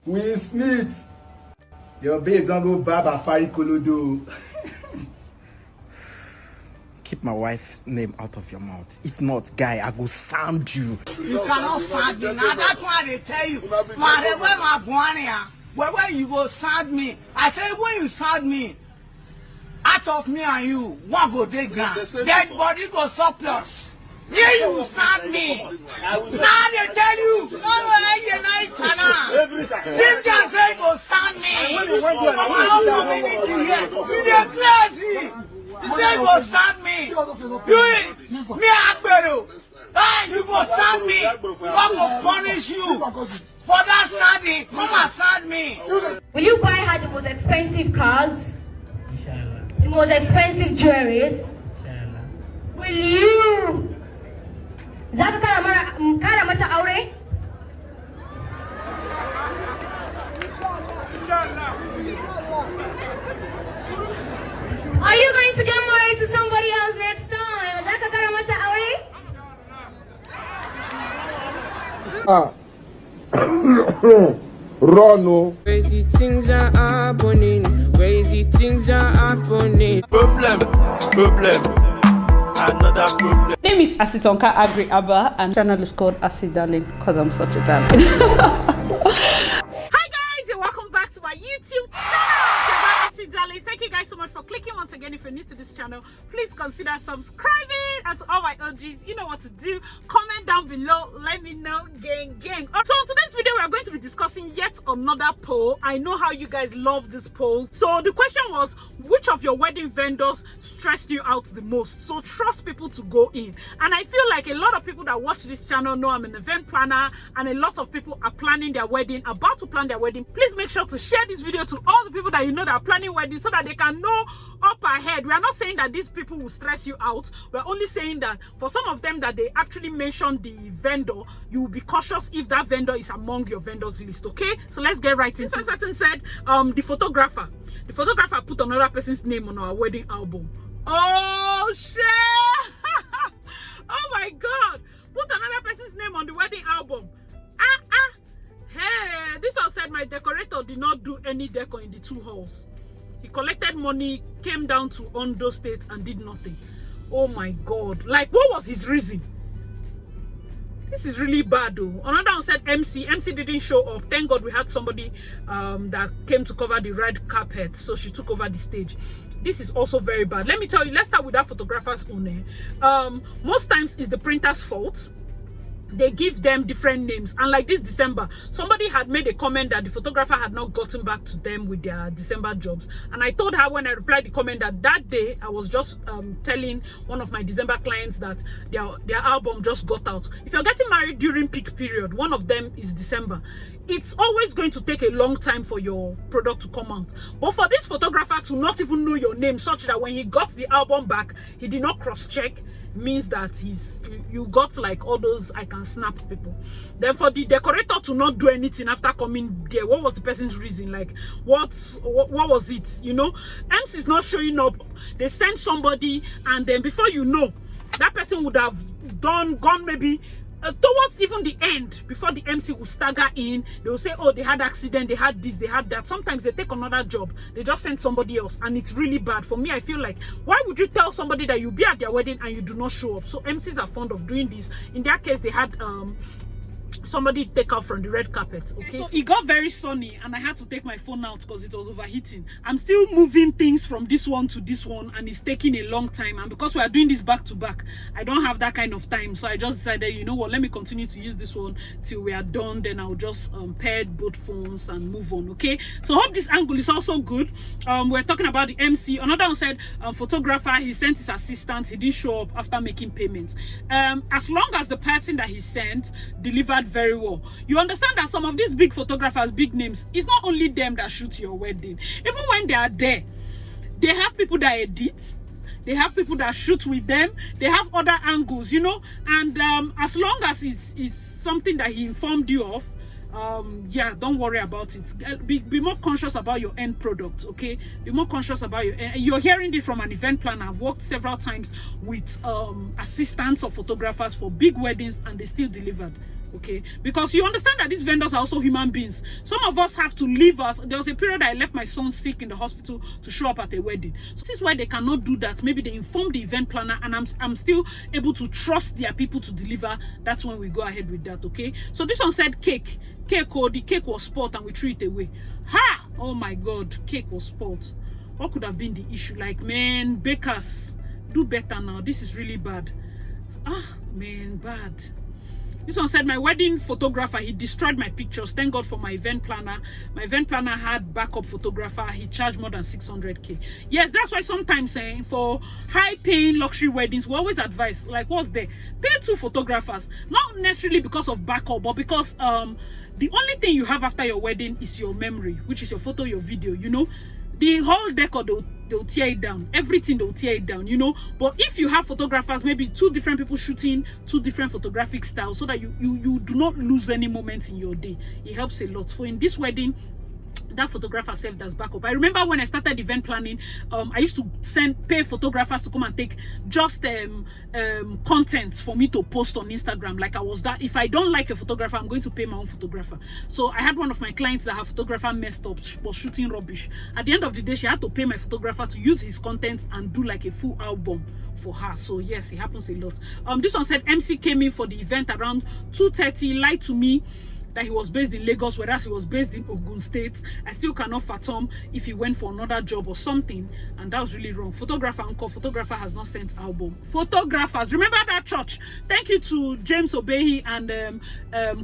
Will Smith, your babe don't go Baba Fari Kolodo. Keep my wife's name out of your mouth. If not, guy, I go sound you. You cannot sound me. Now that's why they tell you. Where you go sound me. I say when you sound me, out of me and you, one go dig ground. Dead body go surplus. Yeah, you sound me. Now they tell you, this guy say go sound me. From my own community here. You dey crazy. You say go sound me. You me Agbero. Hey, you go sound me. God go punish you. For that sounding, come and sound me. Will you buy her the most expensive cars? The most expensive jewelries? Will you? Zaka kara mata aure? Are you going to get married to somebody else next time? Zaka kara mata aure? Rono. Crazy things are happening. Crazy things are happening. Problem. Another problem. My name is Asitonka Agri Abba and channel is called Asi Darling because I'm such a darling. Hi guys and welcome back to my YouTube channel. Asi Darling. Thank you guys so much for clicking once again. If you're new to this channel, please consider subscribing, and to all my OGs, you know what to do. Comment down below, let me know, gang. So in today's video, we are going to be discussing yet another poll. I know how you guys love this poll. So the question was, which of your wedding vendors stressed you out the most? So trust people to go in. And I feel like a lot of people that watch this channel know I'm an event planner, and a lot of people are planning their wedding, about to plan their wedding. Please make sure to share this video to all the people that you know that are planning weddings so that they can know up ahead. We are not saying that these people will stress you out. We're only saying that for some of them that they actually mentioned the vendor, you will be cautious if that vendor is among your vendors list. Okay, so let's get right into it. This person said the photographer put another person's name on our wedding album. Oh shit. Oh my god, put another person's name on the wedding album. Hey, this one said my decorator did not do any decor in the two halls. He collected money, came down to Ondo State and did nothing. Oh my god, like what was his reason? This is really bad though. Another one said MC didn't show up. Thank God we had somebody that came to cover the red carpet, so she took over the stage. This is also very bad. Let me tell you, let's start with that photographer's owner. Most times it's the printer's fault. They give them different names, and like this December, somebody had made a comment that the photographer had not gotten back to them with their December jobs, and I told her when I replied the comment that day I was just telling one of my December clients that their album just got out. If you're getting married during peak period, one of them is December, it's always going to take a long time for your product to come out. But for this photographer to not even know your name, such that when he got the album back he did not cross-check, means that you got like all those I can snap people. Then for the decorator to not do anything after coming there, what was the person's reason? Like what was it? You know, MC is not showing up. They sent somebody, and then before you know, that person would have gone maybe towards even the end, before the MC will stagger in. They will say, oh, they had accident, they had this, they had that. Sometimes they take another job, they just send somebody else, and it's really bad. For me, I feel like, why would you tell somebody that you'll be at their wedding and you do not show up? So MCs are fond of doing this. In their case, they had somebody take out from the red carpet. Okay, so it got very sunny and I had to take my phone out because it was overheating. I'm still moving things from this one to this one, and it's taking a long time, and because we are doing this back to back, I don't have that kind of time. So I just decided, you know what, let me continue to use this one till we are done, then I'll just pair both phones and move on. Okay, so hope this angle is also good. We're talking about the MC. Another one said photographer, he sent his assistant, he didn't show up after making payments. As long as the person that he sent delivered very well. You understand that some of these big photographers, big names, it's not only them that shoot your wedding. Even when they are there, they have people that edit, they have people that shoot with them, they have other angles, you know. And as long as it's something that he informed you of, yeah, don't worry about it. Be more conscious about your end product. Okay, be more conscious about you're hearing this from an event planner. I've worked several times with assistants or photographers for big weddings, and they still delivered. okay? Because you understand that these vendors are also human beings. Some of us have to leave us. There was a period I left my son sick in the hospital to show up at a wedding. So this is why they cannot do that. Maybe they inform the event planner, and I'm still able to trust their people to deliver. That's when we go ahead with that, okay? So this one said cake. The cake was spoiled and we threw it away. Ha! Oh my God, cake was spoiled. What could have been the issue? Like, man, bakers, do better now. This is really bad. Ah, man, bad. This one said, my wedding photographer, he destroyed my pictures. Thank God for my event planner. My event planner had backup photographer. He charged more than 600K. Yes, that's why sometimes for high-paying luxury weddings, we always advise, like, what's there? Pay 2 photographers. Not necessarily because of backup, but because the only thing you have after your wedding is your memory, which is your photo, your video, you know. The whole decor, they'll tear it down. Everything, they'll tear it down, you know. But if you have photographers, maybe 2 different people shooting 2 different photographic styles, so that you do not lose any moment in your day, it helps a lot. So in this wedding, that photographer served as backup. I remember when I started event planning, I used to pay photographers to come and take just content for me to post on Instagram. Like, I was that, if I don't like a photographer, I'm going to pay my own photographer. So I had one of my clients that her photographer messed up, was shooting rubbish. At the end of the day, she had to pay my photographer to use his content and do like a full album for her. So yes, it happens a lot. This one said MC came in for the event around 2:30, lied to me that he was based in Lagos, whereas he was based in Ogun State. I still cannot fathom if he went for another job or something, and that was really wrong. Photographer, uncle, photographer has not sent album. Photographers, remember that church? Thank you to James Obehi and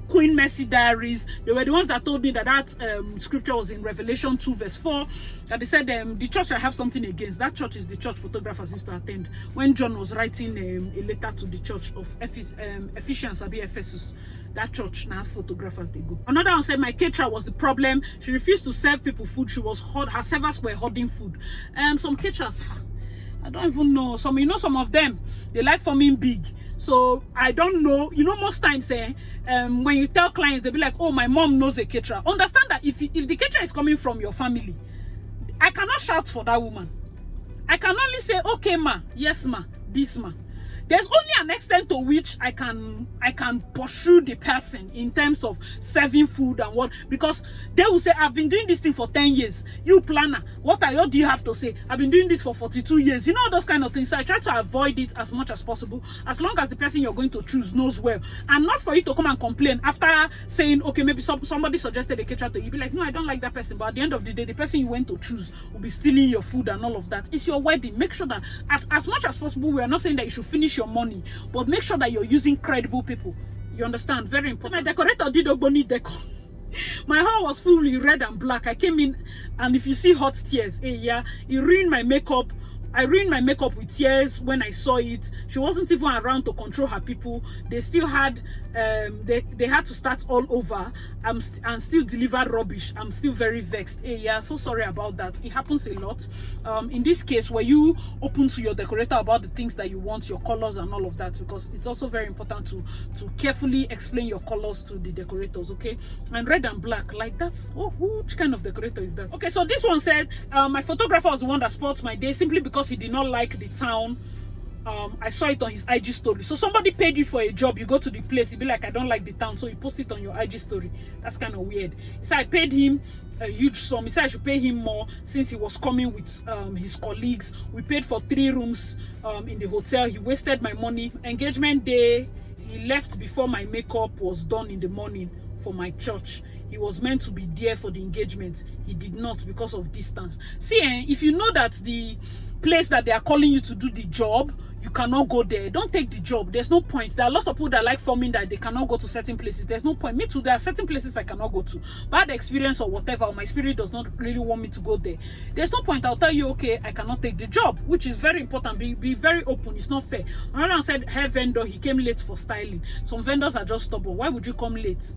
Queen Mercy Diaries. They were the ones that told me that scripture was in Revelation 2 verse 4, that they said the church I have something against. That church is the church photographers used to attend when John was writing a letter to the church of Ephesians, Ephesus. That church now photographers they go. Another one said my caterer was the problem. She refused to serve people food. She was her servers were hoarding food. Some caterers, I don't even know. Some, you know, some of them they like forming big. So I don't know. You know, most times when you tell clients, they'll be like, oh, my mom knows a caterer. Understand that if the caterer is coming from your family, I cannot shout for that woman. I can only say, okay, ma, yes, ma, this ma. There's only an extent to which I can pursue the person in terms of serving food and what, because they will say, I've been doing this thing for 10 years. You planner, what do you have to say? I've been doing this for 42 years. You know, those kind of things. So I try to avoid it as much as possible, as long as the person you're going to choose knows well. And not for you to come and complain after saying, okay, maybe somebody suggested a caterer to you. Be like, no, I don't like that person. But at the end of the day, the person you went to choose will be stealing your food and all of that. It's your wedding. Make sure that as much as possible, we are not saying that you should finish your money, but make sure that you're using credible people. You understand? Very important. My decorator did Ogboni decor. My hair was fully red and black. I came in, and if you see hot tears, yeah, it ruined my makeup. I ruined my makeup with tears when I saw it. She wasn't even around to control her people. They still had they had to start all over and still deliver rubbish. I'm still very vexed. Hey, yeah, so sorry about that. It happens a lot. In this case, were you open to your decorator about the things that you want, your colors and all of that? Because it's also very important to carefully explain your colors to the decorators, okay? And red and black, like that's, oh, which kind of decorator is that? Okay, so this one said, my photographer was the one that spoiled my day simply because he did not like the town. I saw it on his IG story. So somebody paid you for a job, you go to the place, you be like, I don't like the town, so you post it on your IG story. That's kind of weird. So I paid him a huge sum. He said I should pay him more since he was coming with his colleagues. We paid for 3 rooms in the hotel. He wasted my money. Engagement day, he left before my makeup was done in the morning for my church. He was meant to be there for the engagement. He did not because of distance. See, if you know that the place that they are calling you to do the job, you cannot go there, don't take the job. There's no point. There are a lot of people that like forming that they cannot go to certain places. There's no point. Me too, there are certain places I cannot go to. Bad experience or whatever, or my spirit does not really want me to go there. There's no point. I'll tell you, okay, I cannot take the job, which is very important. Be very open. It's not fair. Another one said, hair vendor, he came late for styling. Some vendors are just stubborn. Why would you come late?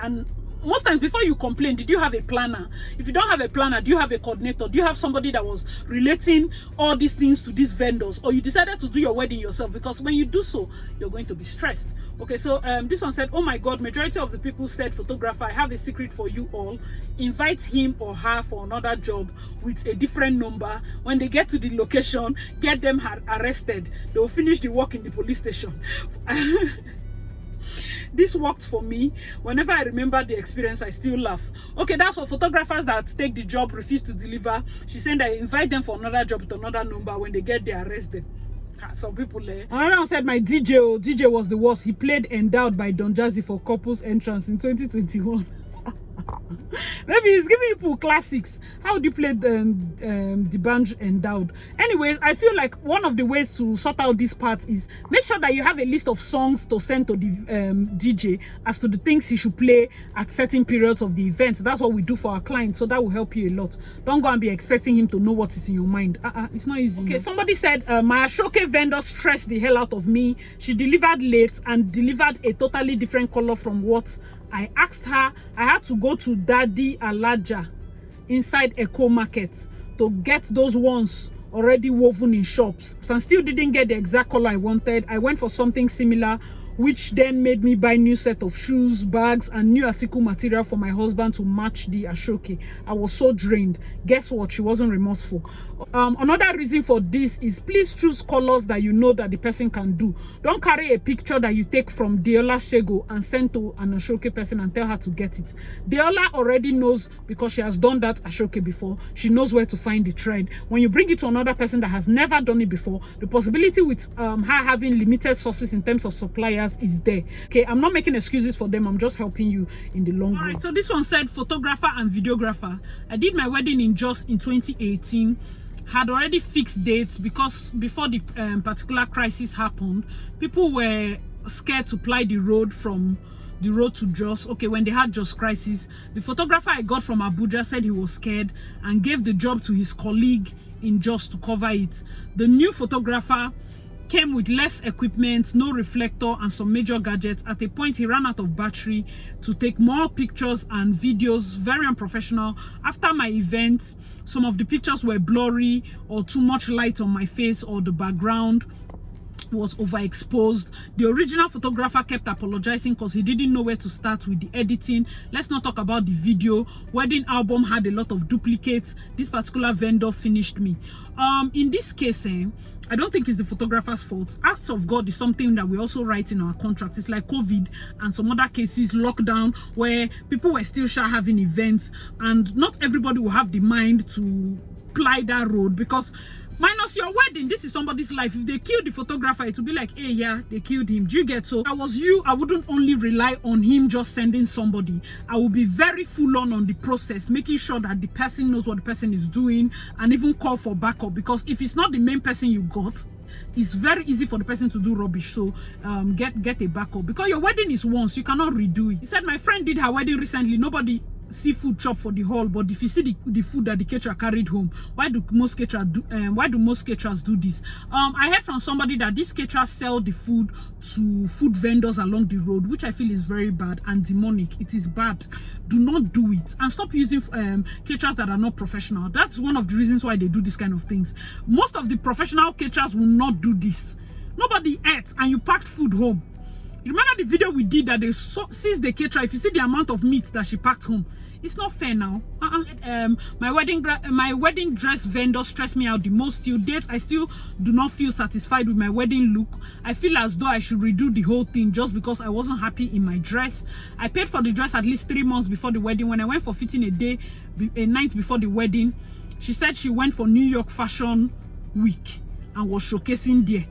And most times before you complain, did you have a planner? If you don't have a planner, do you have a coordinator? Do you have somebody that was relating all these things to these vendors? Or you decided to do your wedding yourself? Because when you do so, you're going to be stressed. Okay, so this one said, oh my God, majority of the people said, photographer, I have a secret for you all. Invite him or her for another job with a different number. When they get to the location, get them arrested. They will finish the work in the police station. this worked for me. Whenever I remember the experience, I still laugh. Okay, that's for photographers that take the job, refuse to deliver. She said I invite them for another job with another number. When they get there, arrested. Some people there. Another one said my DJ was the worst. He played Endowed by Don Jazzy for couples entrance in 2021. Maybe he's giving people classics. How would you play the band Endowed? Anyways, I feel like one of the ways to sort out this part is make sure that you have a list of songs to send to the DJ as to the things he should play at certain periods of the event. That's what we do for our clients, so that will help you a lot. Don't go and be expecting him to know what is in your mind. It's not easy. Okay, somebody said my Ashoke vendor stressed the hell out of me. She delivered late and delivered a totally different color from what I asked her. I had to go to Daddy Alaja inside Eco Market to get those ones already woven in shops. So I still didn't get the exact color I wanted. I went for something similar, which then made me buy new set of shoes, bags, and new article material for my husband to match the Ashoke. I was so drained. Guess what? She wasn't remorseful. Another reason for this is please choose colors that you know that the person can do. Don't carry a picture that you take from Deola Sego and send to an Ashoke person and tell her to get it. Deola already knows because she has done that Ashoke before. She knows where to find the thread. When you bring it to another person that has never done it before, the possibility with her having limited sources in terms of suppliers is there. Okay, I'm not making excuses for them. I'm just helping you in the long run. All right, so this one said photographer and videographer. I did my wedding in Jos in 2018. Had already fixed dates because before the particular crisis happened, people were scared to ply the road from the road to Jos. Okay, when they had Jos crisis, the photographer I got from Abuja said he was scared and gave the job to his colleague in Jos to cover it. The new photographer came with less equipment, no reflector, and some major gadgets. At a point, he ran out of battery to take more pictures and videos, very unprofessional. After my event, some of the pictures were blurry or too much light on my face, or the background was overexposed. The original photographer kept apologizing because he didn't know where to start with the editing. Let's not talk about the video. Wedding album had a lot of duplicates. This particular vendor finished me. In this case, I don't think it's the photographer's fault. Acts of God is something that we also write in our contract. It's like COVID and some other cases, lockdown, where people were still having events, and not everybody will have the mind to ply that road, because minus your wedding, this is somebody's life. If they kill the photographer, it will be like, hey, yeah, they killed him. Do you get? So I was you, I wouldn't only rely on him just sending somebody. I will be very full on the process, making sure that the person knows what the person is doing, and even call for backup, because if it's not the main person you got, it's very easy for the person to do rubbish. So get a backup, because your wedding is once, you cannot redo it. He said my friend did her wedding recently. Nobody seafood chop for the hall, but if you see the food that the caterer carried home, why do most caterers do this? I heard from somebody that this caterers sell the food to food vendors along the road, which I feel is very bad and demonic. It is bad. Do not do it, and stop using caterers that are not professional. That's one of the reasons why they do this kind of things. Most of the professional caterers will not do this. Nobody ate and you packed food home. You remember the video we did that they seized the caterer? If you see the amount of meat that she packed home, it's not fair now. My wedding dress vendor stressed me out the most. Till date, I still do not feel satisfied with my wedding look. I feel as though I should redo the whole thing just because I wasn't happy in my dress. I paid for the dress at least 3 months before the wedding. When I went for fitting a night before the wedding, she said she went for New York Fashion Week and was showcasing there.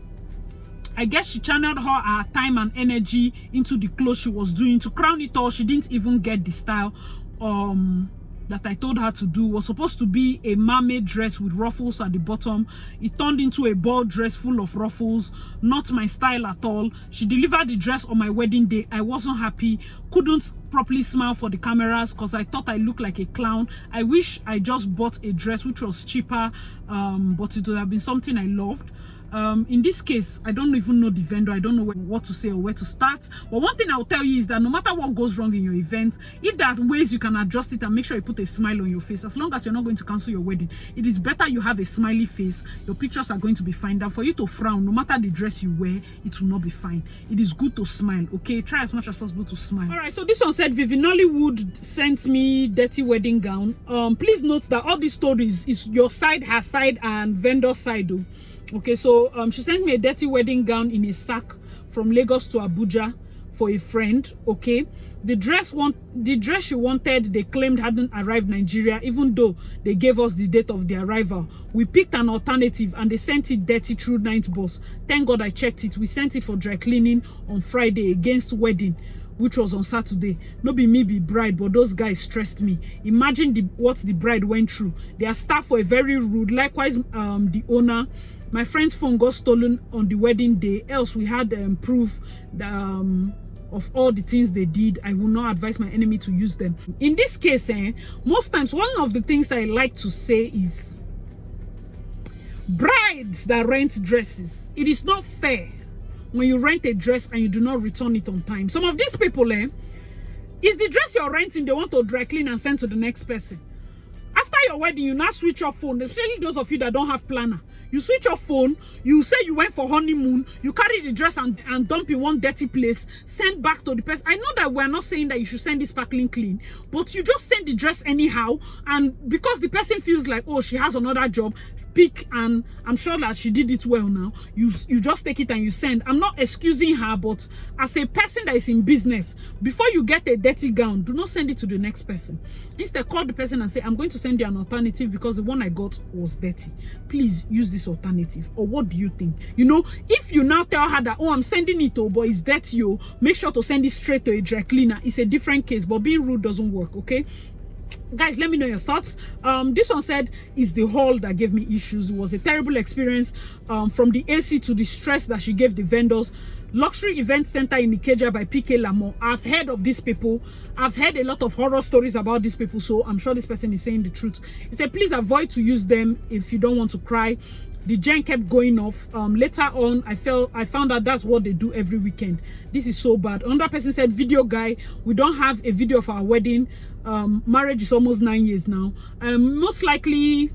I guess she channeled her time and energy into the clothes she was doing. To crown it all, she didn't even get the style that I told her to do. It was supposed to be a mermaid dress with ruffles at the bottom. It turned into a ball dress full of ruffles. Not my style at all. She delivered the dress on my wedding day. I wasn't happy. Couldn't properly smile for the cameras because I thought I looked like a clown. I wish I just bought a dress which was cheaper, but it would have been something I loved. In this case, I don't even know the vendor. I don't know what to say or where to start. But one thing I'll tell you is that no matter what goes wrong in your event, if there are ways you can adjust it and make sure you put a smile on your face, as long as you're not going to cancel your wedding, it is better you have a smiley face. Your pictures are going to be fine. Than for you to frown, no matter the dress you wear, it will not be fine. It is good to smile, okay? Try as much as possible to smile. All right, so this one said, Vivi Nollywood sent me dirty wedding gown. Please note that all these stories is your side, her side, and vendor side, though. Okay, so she sent me a dirty wedding gown in a sack from Lagos to Abuja for a friend, okay? The dress she wanted, they claimed hadn't arrived Nigeria, even though they gave us the date of the arrival. We picked an alternative and they sent it dirty through night bus. Thank God I checked it. We sent it for dry cleaning on Friday against wedding, which was on Saturday. No be me be bride, but those guys stressed me. Imagine what the bride went through. Their staff were very rude. Likewise, the owner. My friend's phone got stolen on the wedding day. Else we had proof that, of all the things they did. I will not advise my enemy to use them. In this case, most times one of the things I like to say is brides that rent dresses. It is not fair when you rent a dress and you do not return it on time. Some of these people, is the dress you're renting they want to dry clean and send to the next person. After your wedding, you now switch your phone, especially those of you that don't have planner. You switch your phone, you say you went for honeymoon, you carry the dress and dump in one dirty place, send back to the person. I know that we're not saying that you should send this sparkling clean, but you just send the dress anyhow, and because the person feels like, oh, she has another job, pick, and I'm sure that she did it well now, you just take it and you send. I'm not excusing her, but as a person that is in business, before you get a dirty gown, do not send it to the next person. Instead, call the person and say, I'm going to send you an alternative because the one I got was dirty. Please use this alternative. Or what do you think? You know, if you now tell her that, oh, I'm sending it, oh, but it's dirty, oh, make sure to send it straight to a dry cleaner. It's a different case, but being rude doesn't work, okay? Guys, let me know your thoughts. This one said it's the hall that gave me issues. It was a terrible experience, from the AC to the stress that she gave the vendors. Luxury Event Center in Ikeja by PK Lamont. I've heard of these people. I've heard a lot of horror stories about these people, so I'm sure this person is saying the truth. He said, please avoid to use them if you don't want to cry. The gen kept going off. Later on, I found out that's what they do every weekend. This is so bad. Another person said, video guy, we don't have a video of our wedding. Marriage is almost 9 years now. Most likely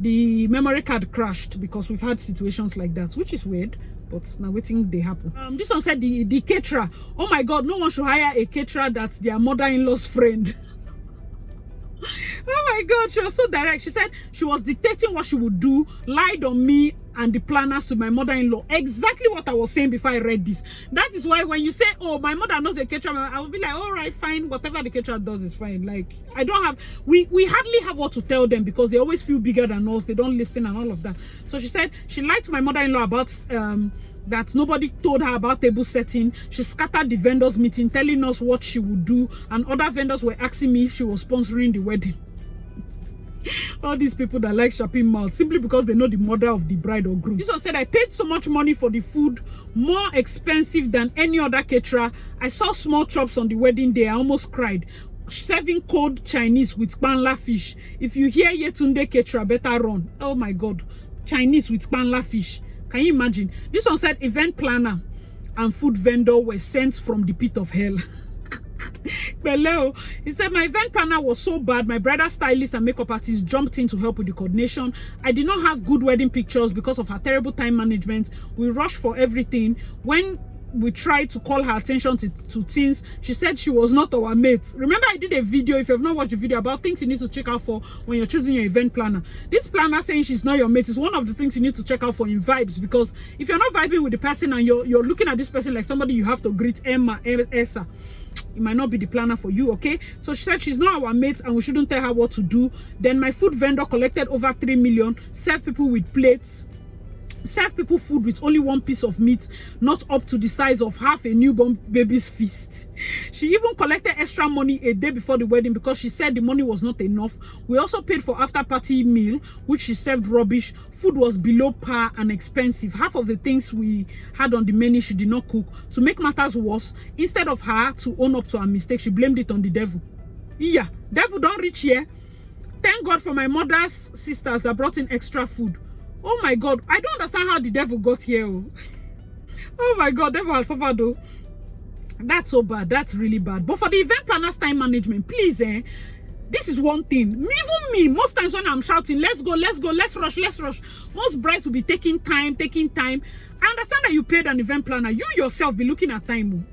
the memory card crashed because we've had situations like that, which is weird, but now waiting they happen. This one said the caterer. Oh my God, no one should hire a caterer that's their mother-in-law's friend. Oh my God, she was so direct. She said she was dictating what she would do, lied on me and the planners to my mother-in-law. Exactly what I was saying before I read this. That is why when you say, oh, my mother knows a caterer, I will be like, all right, fine, whatever the caterer does is fine. Like, I don't have, we hardly have what to tell them because they always feel bigger than us, they don't listen and all of that. So she said she lied to my mother-in-law about that nobody told her about table setting. She scattered the vendors meeting, telling us what she would do, and other vendors were asking me if she was sponsoring the wedding. All these people that like shopping mouth simply because they know the mother of the bride or groom. This one said, I paid so much money for the food, more expensive than any other caterer. I saw small chops on the wedding day. I almost cried. Serving cold Chinese with kpanla fish. If you hear Yetunde caterer, better run. Oh my God, Chinese with kpanla fish. Can you imagine? This one said event planner and food vendor were sent from the pit of hell. Hello. He said my event planner was so bad. My bridal stylist and makeup artist jumped in to help with the coordination. I did not have good wedding pictures because of her terrible time management. We rushed for everything. When we tried to call her attention to things, she said she was not our mate. Remember, I did a video, if you have not watched the video, about things you need to check out for when you're choosing your event planner. This planner saying she's not your mate is one of the things you need to check out for in vibes, because if you're not vibing with the person and you're looking at this person like somebody you have to greet, Emma, Esa, it might not be the planner for you, okay? So she said she's not our mate and we shouldn't tell her what to do. Then my food vendor collected over 3 million, served people with plates, serve people food with only one piece of meat, not up to the size of half a newborn baby's fist. She even collected extra money a day before the wedding because she said the money was not enough. We also paid for after party meal, which she served rubbish. Food was below par and expensive. Half of the things we had on the menu she did not cook. To make matters worse, instead of her to own up to her mistake, she blamed it on the devil. Yeah, devil don't reach here. Thank God for my mother's sisters that brought in extra food. Oh my God, I don't understand how the devil got here. Oh my God, devil has suffered though. That's so bad. That's really bad. But for the event planner's time management, please, this is one thing. Even me, most times when I'm shouting, let's go, let's go, let's rush, most brides will be taking time. I understand that you paid an event planner. You yourself be looking at time.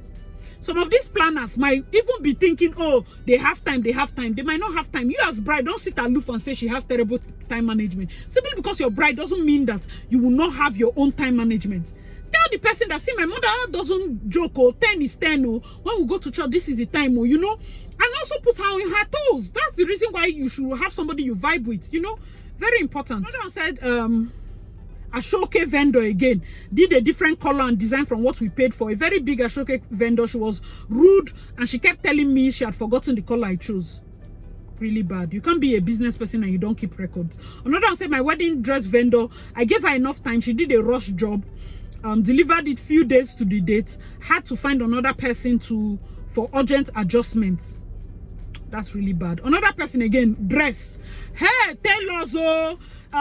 Some of these planners might even be thinking, oh, they have time. They might not have time. You as bride, don't sit aloof and say she has terrible time management. Simply because your bride doesn't mean that you will not have your own time management. Tell tell the person that, see, my mother doesn't joke, oh, 10 is 10, oh, when we go to church, this is the time, oh, you know, and also put her on her toes. That's the reason why you should have somebody you vibe with, you know, very important. Another one said, Ashoke vendor again did a different color and design from what we paid for. A very big Ashoke vendor. She was rude and she kept telling me she had forgotten the color I chose. Really bad. You can't be a business person and you don't keep records. Another one said, my wedding dress vendor, I gave her enough time. She did a rush job, delivered it few days to the date, had to find another person for urgent adjustments. That's really bad. Another person again, dress. Hey, tell us, oh.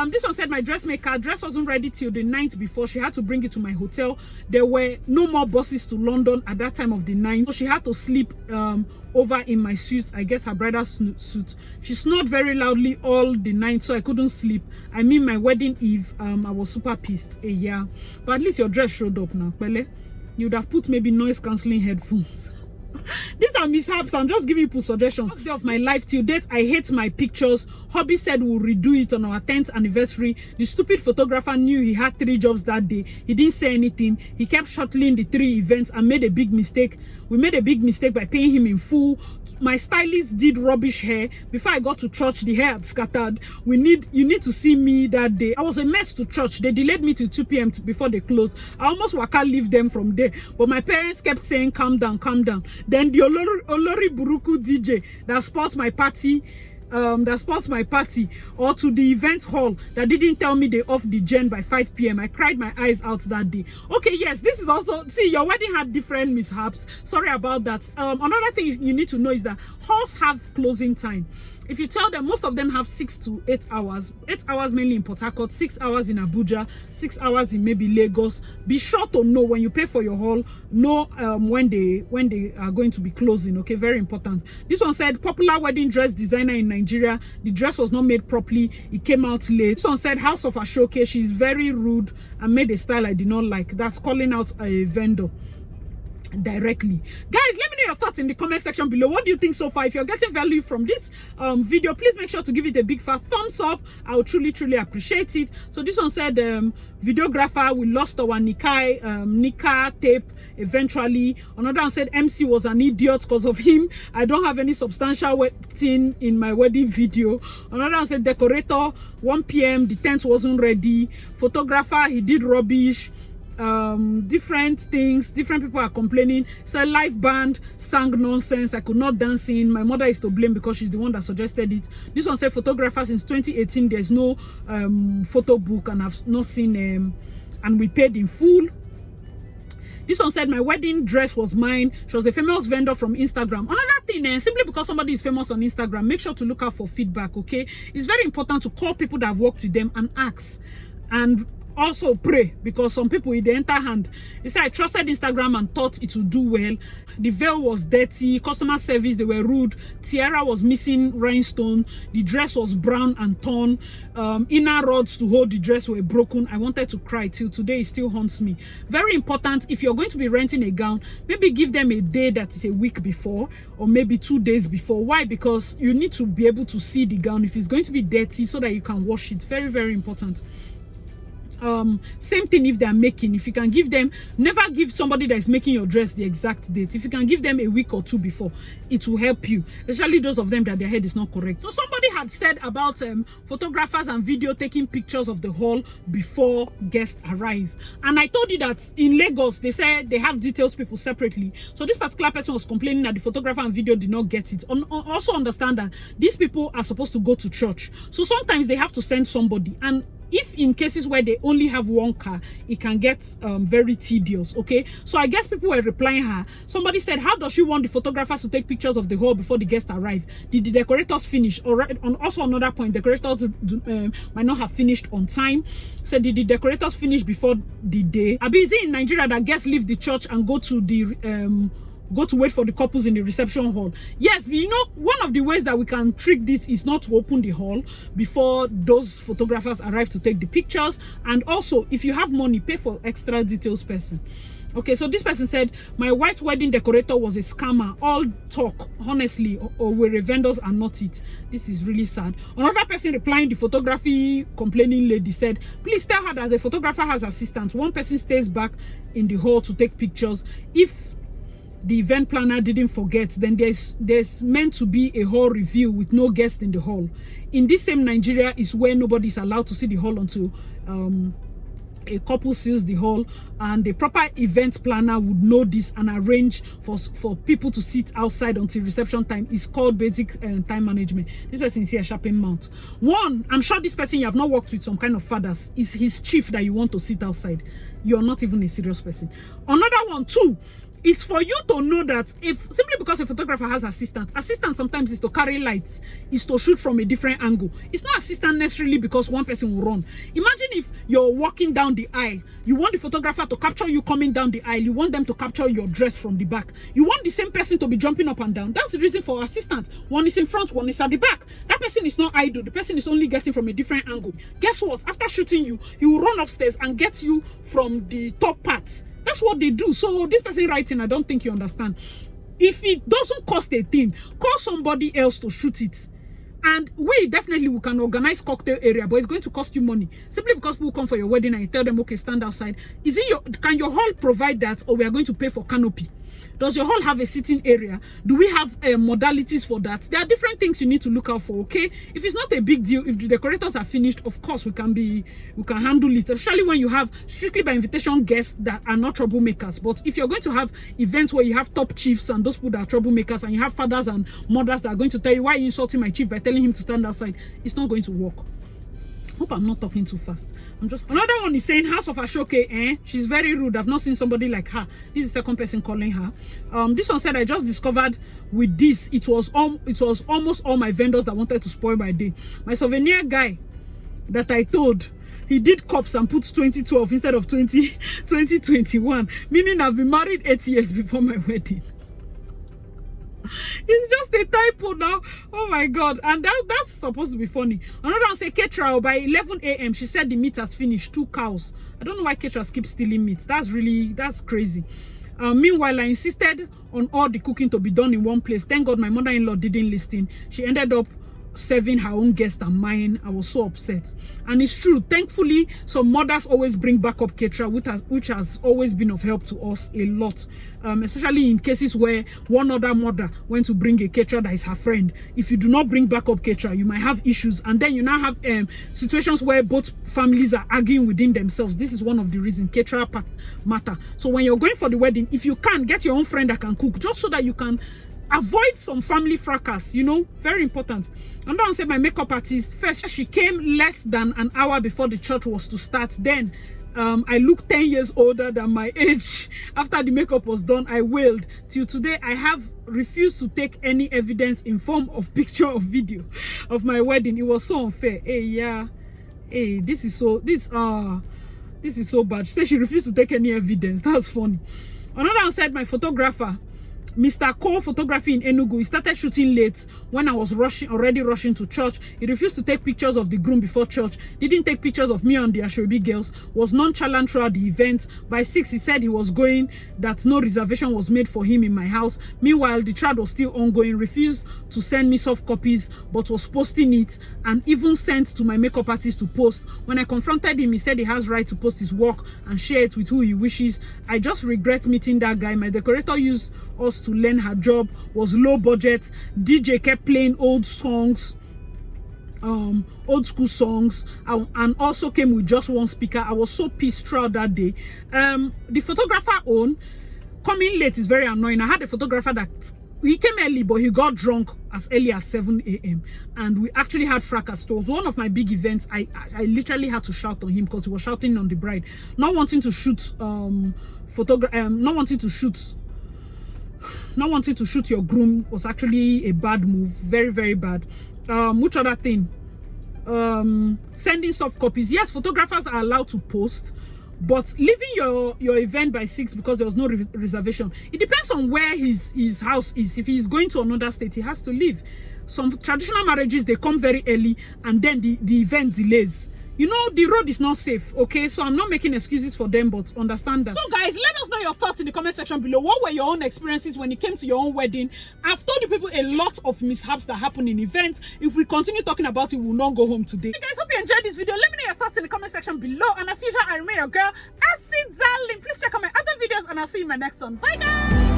This one said, my dressmaker dress wasn't ready till the night before. She had to bring it to my hotel. There were no more buses to London at that time of the night, so she had to sleep over in my suit, I guess her bridal suit. She snored very loudly all the night, so I couldn't sleep. I mean, my wedding eve, I was super pissed. Yeah, but at least your dress showed up now, Pele. You would have put maybe noise cancelling headphones. These are mishaps. I'm just giving people suggestions. First day of my life till date, I hate my pictures. Hobby said we'll redo it on our 10th anniversary. The stupid photographer knew he had 3 jobs that day. He didn't say anything. He kept shuttling the 3 events and made a big mistake. We made a big mistake by paying him in full. My stylist did rubbish hair. Before I got to church, the hair had scattered. You need to see me that day. I was a mess to church. They delayed me till 2 p.m. before they closed. I almost waka leave them from there. But my parents kept saying, calm down, calm down. Then the Olori Buruku DJ that spots my party, or to the event hall that didn't tell me they off the gen by 5 p.m. I cried my eyes out that day. Okay, yes, this is also, see, your wedding had different mishaps. Sorry about that. Another thing you need to know is that halls have closing time. If you tell them, most of them have 6 to 8 hours. 8 hours mainly in Port Harcourt, 6 hours in Abuja, 6 hours in maybe Lagos. Be sure to know when you pay for your hall, know when they are going to be closing. Okay, very important. This one said, popular wedding dress designer in Nigeria. The dress was not made properly. It came out late. This one said, House of Ashoke. She's very rude and made a style I did not like. That's calling out a vendor directly. Guys, let me know your thoughts in the comment section below. What do you think so far? If you're getting value from this video, please make sure to give it a big fat thumbs up. I would truly appreciate it. So this one said, videographer, we lost our Nika tape eventually. Another one said, MC was an idiot because of him. I don't have any substantial wedding in my wedding video. Another one said, decorator, 1 p.m. the tent wasn't ready. Photographer, he did rubbish. Different things, different people are complaining. So live band sang nonsense. I could not dance in. My mother is to blame because she's the one that suggested it. This one said, photographer, since 2018 there's no photo book and I've not seen and we paid in full. This one said, my wedding dress was mine. She was a famous vendor from Instagram. Another thing, simply because somebody is famous on Instagram, make sure to look out for feedback. Okay, it's very important to call people that have worked with them and ask, and also pray, because some people with the enter hand. He said, I trusted Instagram and thought it would do well. The veil was dirty, customer service, they were rude, tiara was missing rhinestone, the dress was brown and torn, inner rods to hold the dress were broken. I wanted to cry till today. It still haunts me. Very important, if you're going to be renting a gown, maybe give them a day that is a week before or maybe 2 days before. Why? Because you need to be able to see the gown if it's going to be dirty so that you can wash it. Very important. Same thing if they are making. If you can give them, never give somebody that is making your dress the exact date. If you can give them a week or 2 before, it will help you, especially those of them that their head is not correct. So somebody had said about photographers and video taking pictures of the hall before guests arrive, and I told you that in Lagos they said they have details people separately. So this particular person was complaining that the photographer and video did not get it. Also understand that these people are supposed to go to church, so sometimes they have to send somebody, and if in cases where they only have 1 car, it can get very tedious. Okay, so I guess people were replying her. Somebody said, how does she want the photographers to take pictures of the hall before the guests arrive? Did the decorators finish? Or also another point, decorators might not have finished on time. So did the decorators finish before the day? Abi, is it in Nigeria that guests leave the church and go to wait for the couples in the reception hall? Yes, but you know, one of the ways that we can trick this is not to open the hall before those photographers arrive to take the pictures. And also, if you have money, pay for extra details person. Okay, so this person said, my white wedding decorator was a scammer. All talk, honestly, or were vendors are not it. This is really sad. Another person replying, the photography complaining lady said, please tell her that the photographer has assistants. One person stays back in the hall to take pictures. If the event planner didn't forget, then there's meant to be a hall review with no guest in the hall. In this same Nigeria is where nobody is allowed to see the hall until a couple seals the hall, and the proper event planner would know this and arrange for people to sit outside until reception time. Is called basic time management. This person is here sharpening mouth. One, I'm sure this person, you have not worked with some kind of fathers, is his chief that you want to sit outside. You're not even a serious person. Another one, two, it's for you to know that if simply because a photographer has assistant sometimes is to carry lights, is to shoot from a different angle. It's not assistant necessarily because one person will run. Imagine if you're walking down the aisle, you want the photographer to capture you coming down the aisle, you want them to capture your dress from the back, you want the same person to be jumping up and down. That's the reason for assistant. One is in front, one is at the back. That person is not idle, the person is only getting from a different angle. Guess what? After shooting you, he will run upstairs and get you from the top part. That's what they do. So this person writing, I don't think you understand. If it doesn't cost a thing, call somebody else to shoot it. And we can organize cocktail area, but it's going to cost you money. Simply because people come for your wedding and you tell them, okay, stand outside. Can your hall provide that, or we are going to pay for canopy? Does your hall have a sitting area? Do we have modalities for that? There are different things you need to look out for, okay? If it's not a big deal, if the decorators are finished, of course we can handle it, especially when you have strictly by invitation guests that are not troublemakers. But if you're going to have events where you have top chiefs and those people that are troublemakers, and you have fathers and mothers that are going to tell you, why are you insulting my chief by telling him to stand outside, it's not going to work. Hope I'm not talking too fast. Another one is saying, House of Ashoke, she's very rude. I've not seen somebody like her. This is the second person calling her. This one said, I just discovered with this, it was almost all my vendors that wanted to spoil my day. My souvenir guy that I told, he did cups and put 2012 instead of 2021, meaning I've been married 8 years before my wedding. It's just a typo now. Oh my god. And that's supposed to be funny. Another one say, Ketra, by 11 a.m. she said the meat has finished. 2 cows. I don't know why Ketra keeps stealing meat. That's crazy. Meanwhile, I insisted on all the cooking to be done in one place. Thank God my mother-in-law didn't listen. She ended up serving her own guest and mine. I was so upset. And it's true, thankfully some mothers always bring backup caterer, which has always been of help to us a lot, especially in cases where one other mother went to bring a caterer that is her friend. If you do not bring backup caterer, you might have issues, and then you now have situations where both families are arguing within themselves. This is one of the reasons caterer matter. So when you're going for the wedding, if you can, get your own friend that can cook, just so that you can avoid some family fracas, you know, very important. And then said, my makeup artist, first she came less than an hour before the church was to start. Then I looked 10 years older than my age. After the makeup was done, I wailed. Till today, I have refused to take any evidence in form of picture or video of my wedding. It was so unfair. Hey, yeah. Hey, this is so bad. She said she refused to take any evidence. That's funny. Another one said, my photographer, Mr. Cole Photography in Enugu, he started shooting late when I was already rushing to church. He refused to take pictures of the groom before church, didn't take pictures of me and the Ashwebi girls, was nonchalant throughout the event. By 6, he said he was going, that no reservation was made for him in my house. Meanwhile, the trial was still ongoing, refused to send me soft copies, but was posting it, and even sent to my makeup artist to post. When I confronted him, he said he has right to post his work and share it with who he wishes. I just regret meeting that guy. My decorator used us to learn her job, was low budget. DJ kept playing old songs, old school songs, and also came with just one speaker. I was so pissed throughout that day. The photographer coming late is very annoying. I had a photographer that he came early, but he got drunk as early as 7 a.m. and we actually had fracas. It was one of my big events. I literally had to shout on him because he was shouting on the bride, not wanting to shoot not wanting to shoot your groom was actually a bad move. Very, very bad. Which other thing? Sending soft copies. Yes, photographers are allowed to post, but leaving your event by 6 because there was no reservation, it depends on where his house is. If he's going to another state, he has to leave. Some traditional marriages, they come very early and then the event delays. You know, the road is not safe, okay? So I'm not making excuses for them, but understand that. So guys, let us know your thoughts in the comment section below. What were your own experiences when it came to your own wedding? I've told you people a lot of mishaps that happen in events. If we continue talking about it, we will not go home today. Hey guys, hope you enjoyed this video. Let me know your thoughts in the comment section below. And as usual, I remain your girl, Darling. Please check out my other videos and I'll see you in my next one. Bye guys!